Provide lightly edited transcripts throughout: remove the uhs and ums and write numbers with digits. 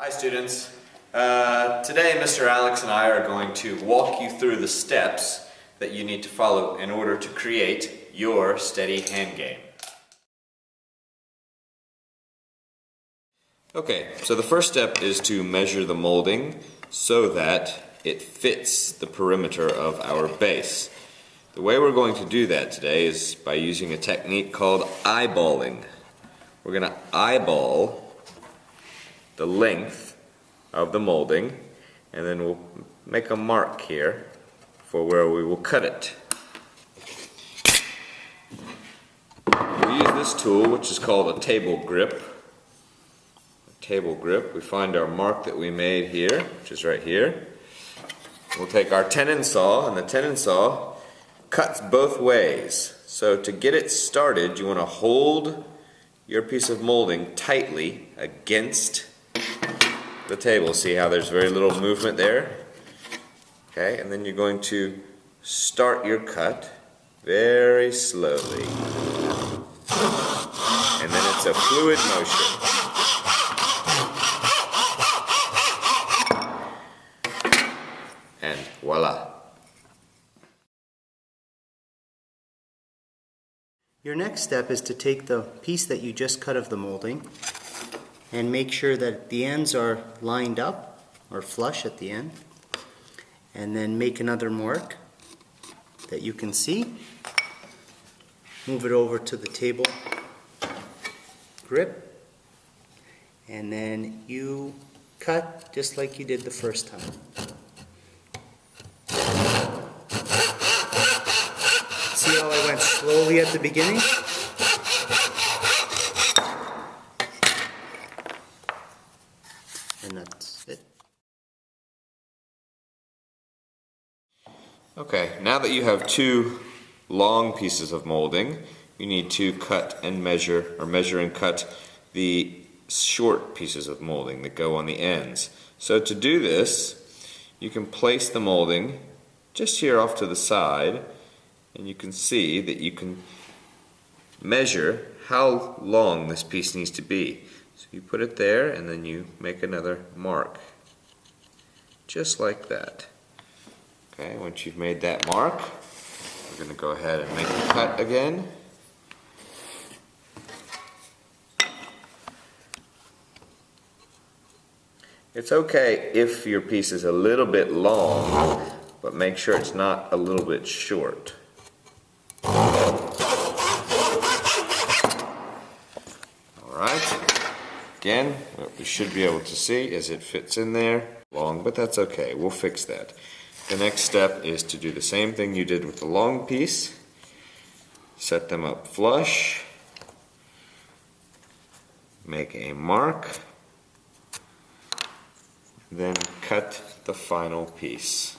Hi students. Today Mr. Alex and I are going to walk you through the steps that you need to follow in order to create your steady hand game. Okay, so the first step is to measure the molding so that it fits the perimeter of our base. The way we're going to do that today is by using a technique called eyeballing. We're going to eyeball the length of the molding, and then we'll make a mark here for where we will cut it. We use this tool, which is called a table grip. We find our mark that we made here, which is right here. We'll take our tenon saw, and the tenon saw cuts both ways. So to get it started, you want to hold your piece of molding tightly against the table. See how there's very little movement there? Okay, and then you're going to start your cut very slowly. And then it's a fluid motion. And voila. Your next step is to take the piece that you just cut of the molding and make sure that the ends are lined up or flush at the end, and then make another mark that you can see. Move it over to the table grip, and then you cut just like you did the first time. See how I went slowly at the beginning? And that's it. Okay, now that you have two long pieces of molding, you need to cut and measure, or measure and cut the short pieces of molding that go on the ends. So to do this, you can place the molding just here off to the side, and you can see that you can measure how long this piece needs to be. So you put it there, and then you make another mark, just like that. Okay, once you've made that mark, we're going to go ahead and make a cut again. It's okay if your piece is a little bit long, but make sure it's not a little bit short. Again, what we should be able to see is it fits in there long, but that's okay, we'll fix that. The next step is to do the same thing you did with the long piece. Set them up flush, make a mark, then cut the final piece.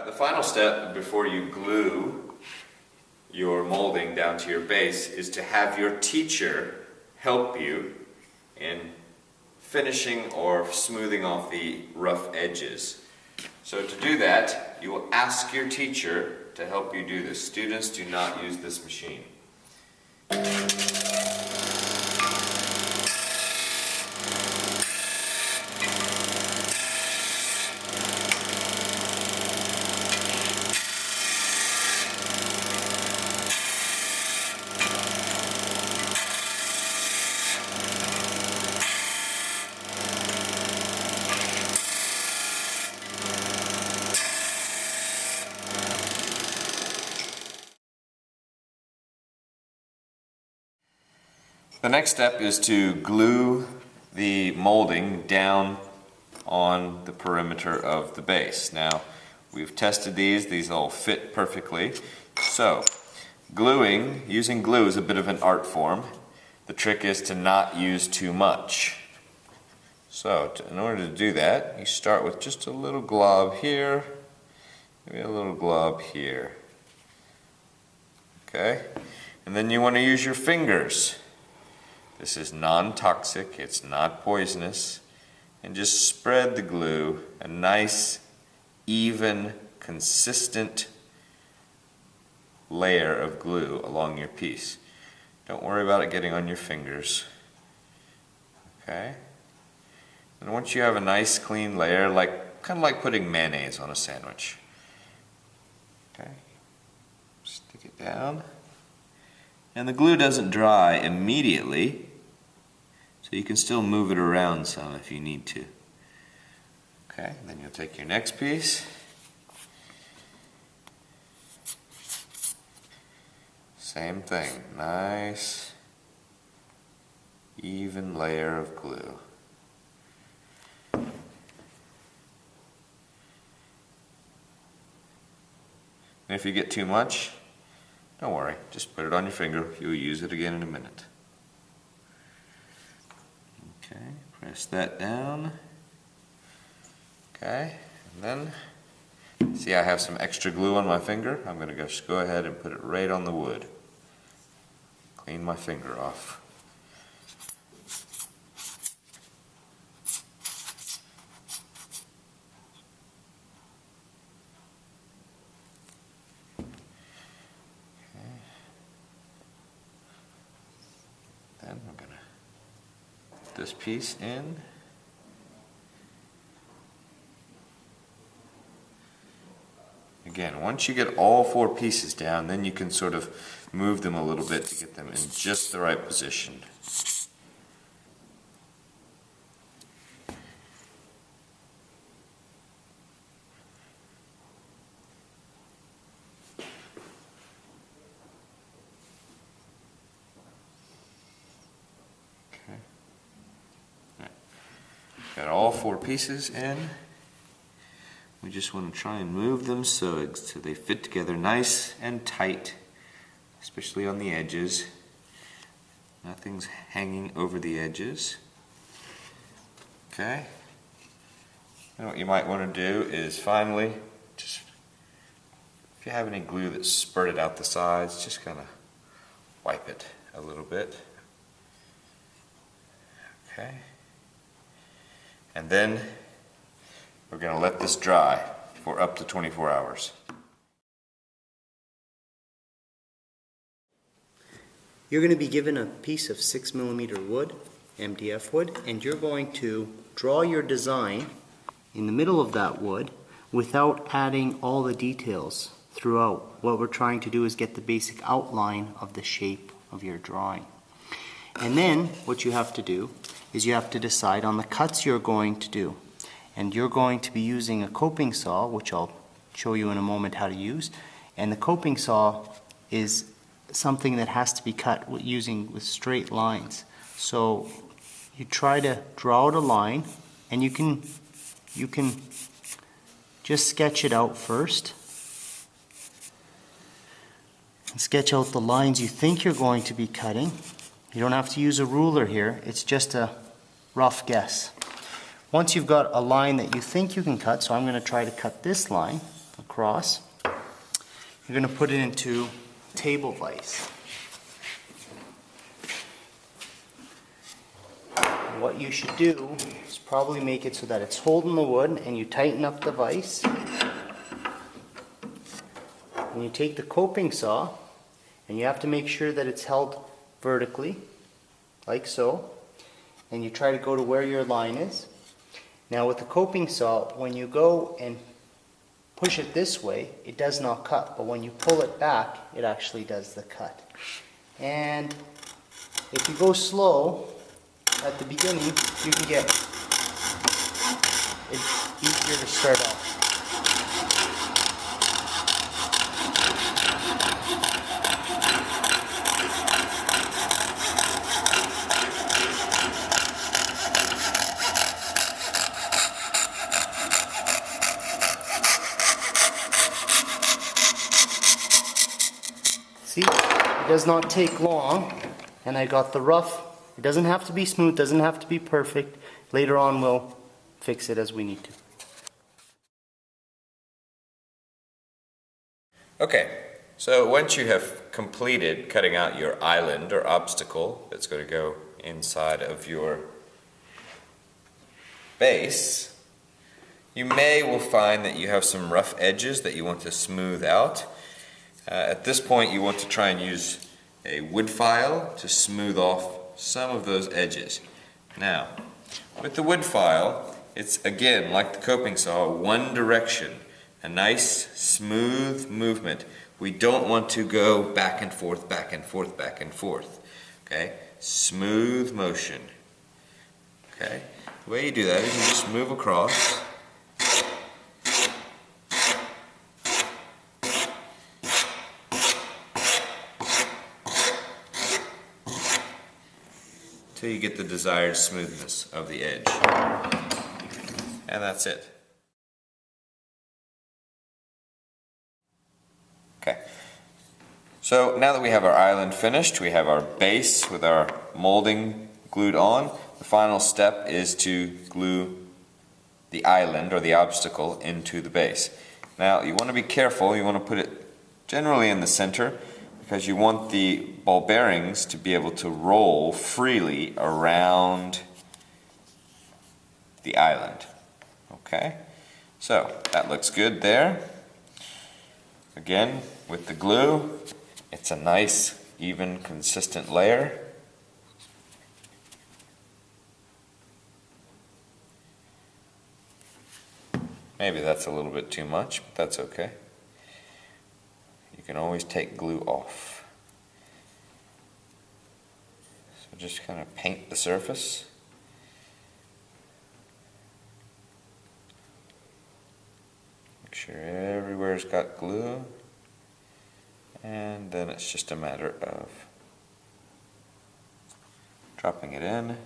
The final step before you glue your molding down to your base is to have your teacher help you in finishing or smoothing off the rough edges. So to do that, you will ask your teacher to help you do this. Students, do not use this machine. The next step is to glue the molding down on the perimeter of the base. Now, we've tested these all fit perfectly. So, using glue is a bit of an art form. The trick is to not use too much. So, in order to do that, you start with just a little glob here, maybe a little glob here. Okay? And then you want to use your fingers. This is non-toxic, it's not poisonous. and just spread the glue, a nice, even, consistent layer of glue along your piece. Don't worry about it getting on your fingers. Okay? And once you have a nice clean layer, kind of like putting mayonnaise on a sandwich. Okay? Stick it down. And the glue doesn't dry immediately, so you can still move it around some if you need to. Okay, then you'll take your next piece. Same thing, nice, even layer of glue. And if you get too much, don't worry, just put it on your finger. You'll use it again in a minute. Okay, press that down. Okay, and then, see I have some extra glue on my finger. I'm going to just go ahead and put it right on the wood. Clean my finger off. Then we're going to put this piece in. Again, once you get all 4 pieces down, then you can sort of move them a little bit to get them in just the right position. Got all 4 pieces in. We just want to try and move them so they fit together nice and tight, especially on the edges. Nothing's hanging over the edges. Okay. And what you might want to do is finally, just if you have any glue that's spurted out the sides, just kind of wipe it a little bit. Okay. And then we're going to let this dry for up to 24 hours. You're going to be given a piece of 6mm wood, MDF wood, and you're going to draw your design in the middle of that wood without adding all the details throughout. What we're trying to do is get the basic outline of the shape of your drawing. And then what you have to do is you have to decide on the cuts you're going to do. And you're going to be using a coping saw, which I'll show you in a moment how to use. And the coping saw is something that has to be cut with straight lines. So you try to draw out a line, and you can just sketch it out first. And sketch out the lines you think you're going to be cutting. You don't have to use a ruler here, it's just a rough guess. Once you've got a line that you think you can cut, so I'm going to try to cut this line across, you're going to put it into table vise. And what you should do is probably make it so that it's holding the wood, and you tighten up the vise. And you take the coping saw, and you have to make sure that it's held vertically, like so, and you try to go to where your line is. Now with the coping saw, when you go and push it this way, it does not cut, but when you pull it back, it actually does the cut. And if you go slow at the beginning, you can get it easier to start off. See, it does not take long, and I got the rough. It doesn't have to be smooth, doesn't have to be perfect. Later on we'll fix it as we need to. Okay, so once you have completed cutting out your island or obstacle that's going to go inside of your base, you will find that you have some rough edges that you want to smooth out. At this point you want to try and use a wood file to smooth off some of those edges. Now, with the wood file, it's again like the coping saw, one direction, a nice smooth movement. We don't want to go back and forth, back and forth, back and forth. Okay? Smooth motion. Okay? The way you do that is you just move across. Till you get the desired smoothness of the edge. And that's it. Okay. So now that we have our island finished, we have our base with our molding glued on. The final step is to glue the island or the obstacle into the base. Now you want to be careful, you want to put it generally in the center, because you want the ball bearings to be able to roll freely around the island. Okay, so that looks good there. Again, with the glue, it's a nice, even, consistent layer. Maybe that's a little bit too much, but that's okay. You can always take glue off. So just kind of paint the surface. Make sure everywhere's got glue. And then it's just a matter of dropping it in.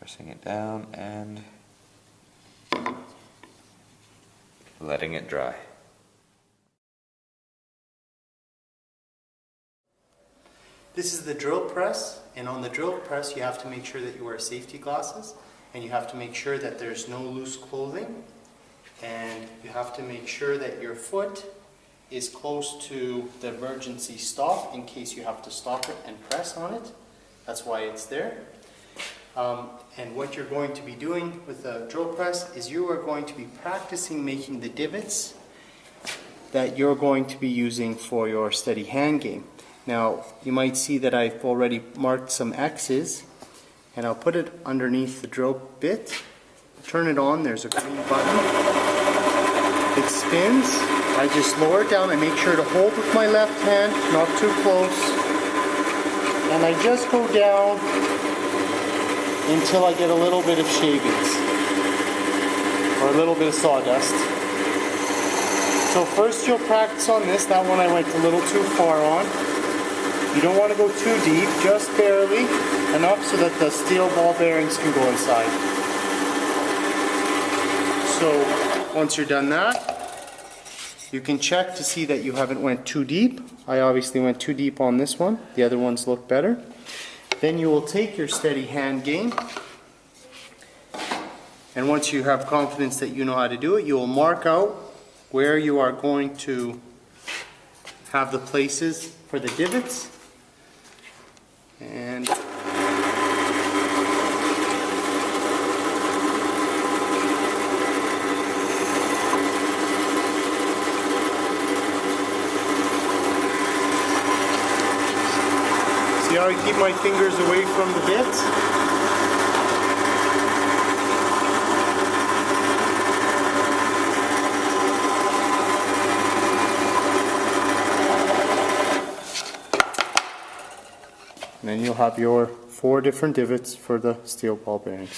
Pressing it down and letting it dry. This is the drill press, and on the drill press you have to make sure that you wear safety glasses, and you have to make sure that there's no loose clothing, and you have to make sure that your foot is close to the emergency stop in case you have to stop it and press on it. That's why it's there. And what you're going to be doing with the drill press is you are going to be practicing making the divots that you're going to be using for your steady hand game. Now you might see that I've already marked some X's, and I'll put it underneath the drill bit, turn it on, there's a green button, it spins, I just lower it down, I make sure to hold with my left hand, not too close, and I just go down until I get a little bit of shavings, or a little bit of sawdust. So first you'll practice on this. That one I went a little too far on. You don't want to go too deep, just barely, enough so that the steel ball bearings can go inside. So once you're done that, you can check to see that you haven't went too deep. I obviously went too deep on this one. The other ones look better. Then you will take your steady hand game, and once you have confidence that you know how to do it, you will mark out where you are going to have the places for the divots. And see how I keep my fingers away from the bits? And then you'll have your 4 different divots for the steel ball bearings.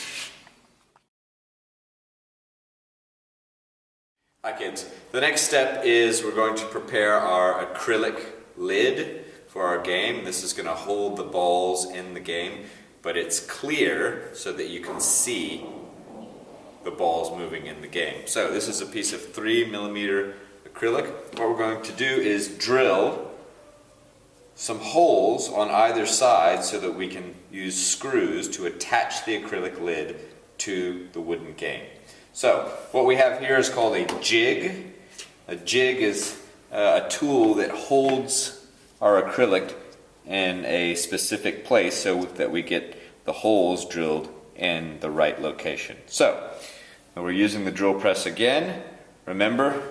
Hi kids, the next step is we're going to prepare our acrylic lid for our game. This is going to hold the balls in the game, but it's clear so that you can see the balls moving in the game. So this is a piece of 3mm acrylic. What we're going to do is drill some holes on either side so that we can use screws to attach the acrylic lid to the wooden game. So what we have here is called a jig. A jig is a tool that holds our acrylic in a specific place so that we get the holes drilled in the right location. So, we're using the drill press again. Remember,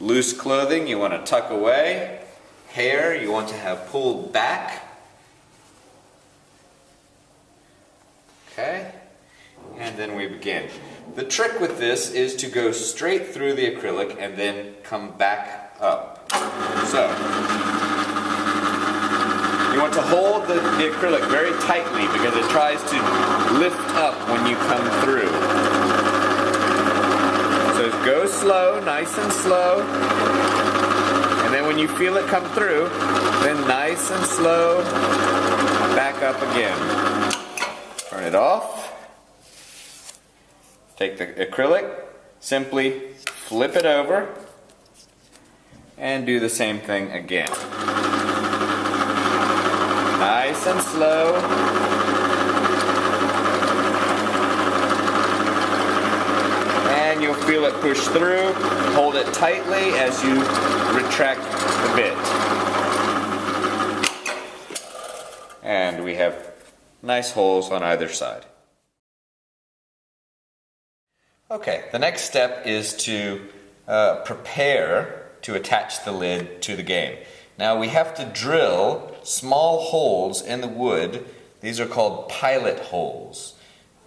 loose clothing you want to tuck away, hair you want to have pulled back. Okay, and then we begin. The trick with this is to go straight through the acrylic and then come back up. So, you want to hold the acrylic very tightly because it tries to lift up when you come through. So go slow, nice and slow, and then when you feel it come through, then nice and slow, back up again. Turn it off. Take the acrylic, simply flip it over, and do the same thing again. Nice and slow. And you'll feel it push through. Hold it tightly as you retract the bit. And we have nice holes on either side. Okay, the next step is to prepare to attach the lid to the game. Now we have to drill small holes in the wood. These are called pilot holes.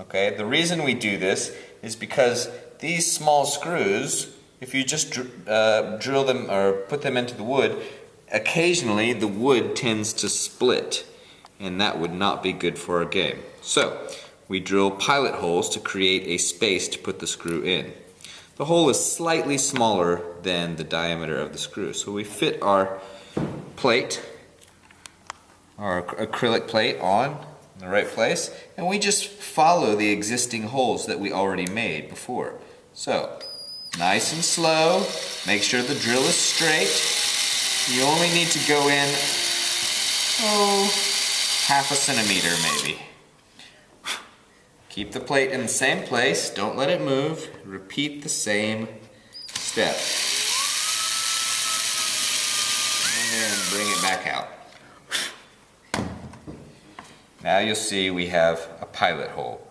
Okay, the reason we do this is because these small screws, if you just drill them or put them into the wood, occasionally the wood tends to split, and that would not be good for our game. So we drill pilot holes to create a space to put the screw in. The hole is slightly smaller than the diameter of the screw, so we fit our plate, our acrylic plate, on in the right place, and we just follow the existing holes that we already made before. So, nice and slow, make sure the drill is straight. You only need to go in, half a centimeter maybe. Keep the plate in the same place, don't let it move, repeat the same step. And bring it back out. Now you'll see we have a pilot hole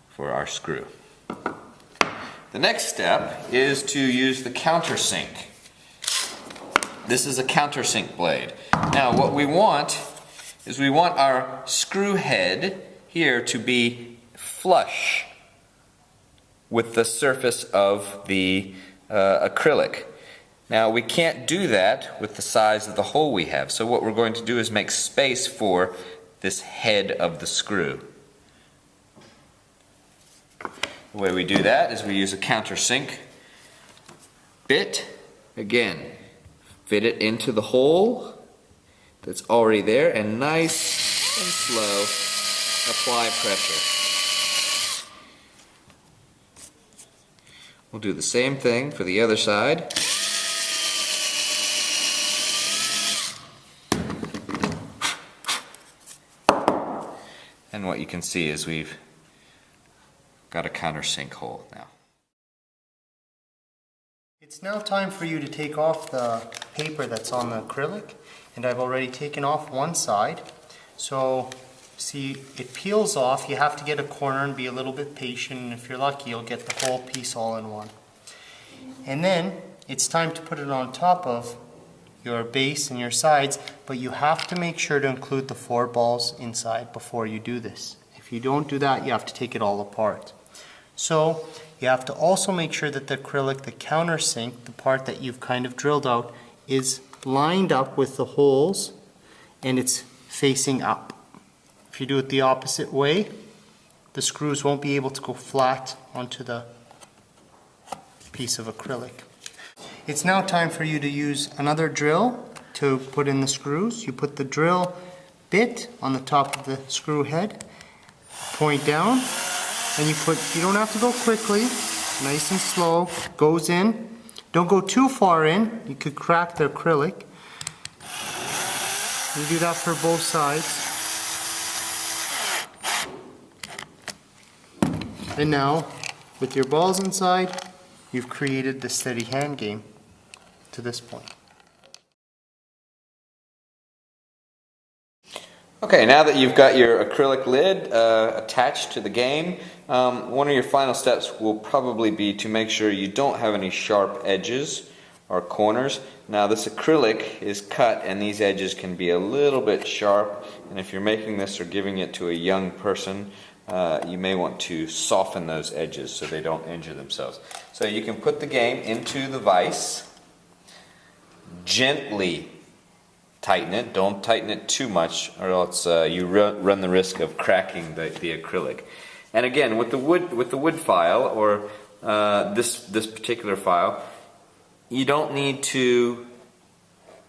for our screw. The next step is to use the countersink. This is a countersink blade. Now what we want is we want our screw head here to be flush with the surface of the acrylic. Now we can't do that with the size of the hole we have, so what we're going to do is make space for this head of the screw. The way we do that is we use a countersink bit. Again, fit it into the hole that's already there, and nice and slow apply pressure. We'll do the same thing for the other side. And what you can see is we've got a countersink hole now. It's now time for you to take off the paper that's on the acrylic, and I've already taken off one side. So see, it peels off. You have to get a corner and be a little bit patient, and if you're lucky you'll get the whole piece all in one. And then it's time to put it on top of your base and your sides, but you have to make sure to include the 4 balls inside before you do this. If you don't do that, you have to take it all apart. So you have to also make sure that the acrylic, the countersink, the part that you've kind of drilled out, is lined up with the holes and it's facing up. If you do it the opposite way, the screws won't be able to go flat onto the piece of acrylic. It's now time for you to use another drill to put in the screws. You put the drill bit on the top of the screw head, point down, and you don't have to go quickly, nice and slow, goes in. Don't go too far in, you could crack the acrylic. You do that for both sides. And now, with your balls inside, you've created the steady hand game to this point. Okay, now that you've got your acrylic lid attached to the game, one of your final steps will probably be to make sure you don't have any sharp edges or corners. Now this acrylic is cut and these edges can be a little bit sharp, and if you're making this or giving it to a young person, you may want to soften those edges so they don't injure themselves. So you can put the game into the vise, gently tighten it. Don't tighten it too much, or else you run the risk of cracking the acrylic. And again, with the wood file, or this particular file, you don't need to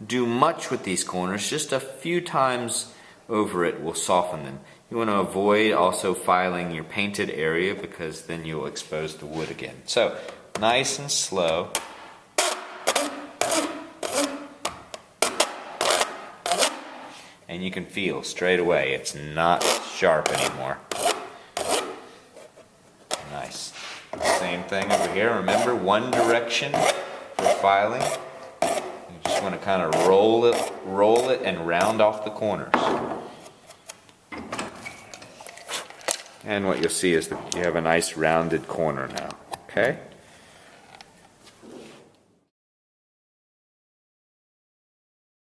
do much with these corners. Just a few times over it will soften them. You want to avoid also filing your painted area, because then you'll expose the wood again. So nice and slow. And you can feel straight away it's not sharp anymore. Nice. Same thing over here. Remember, one direction for filing. You just want to kind of roll it and round off the corners. And what you'll see is that you have a nice rounded corner now. Okay?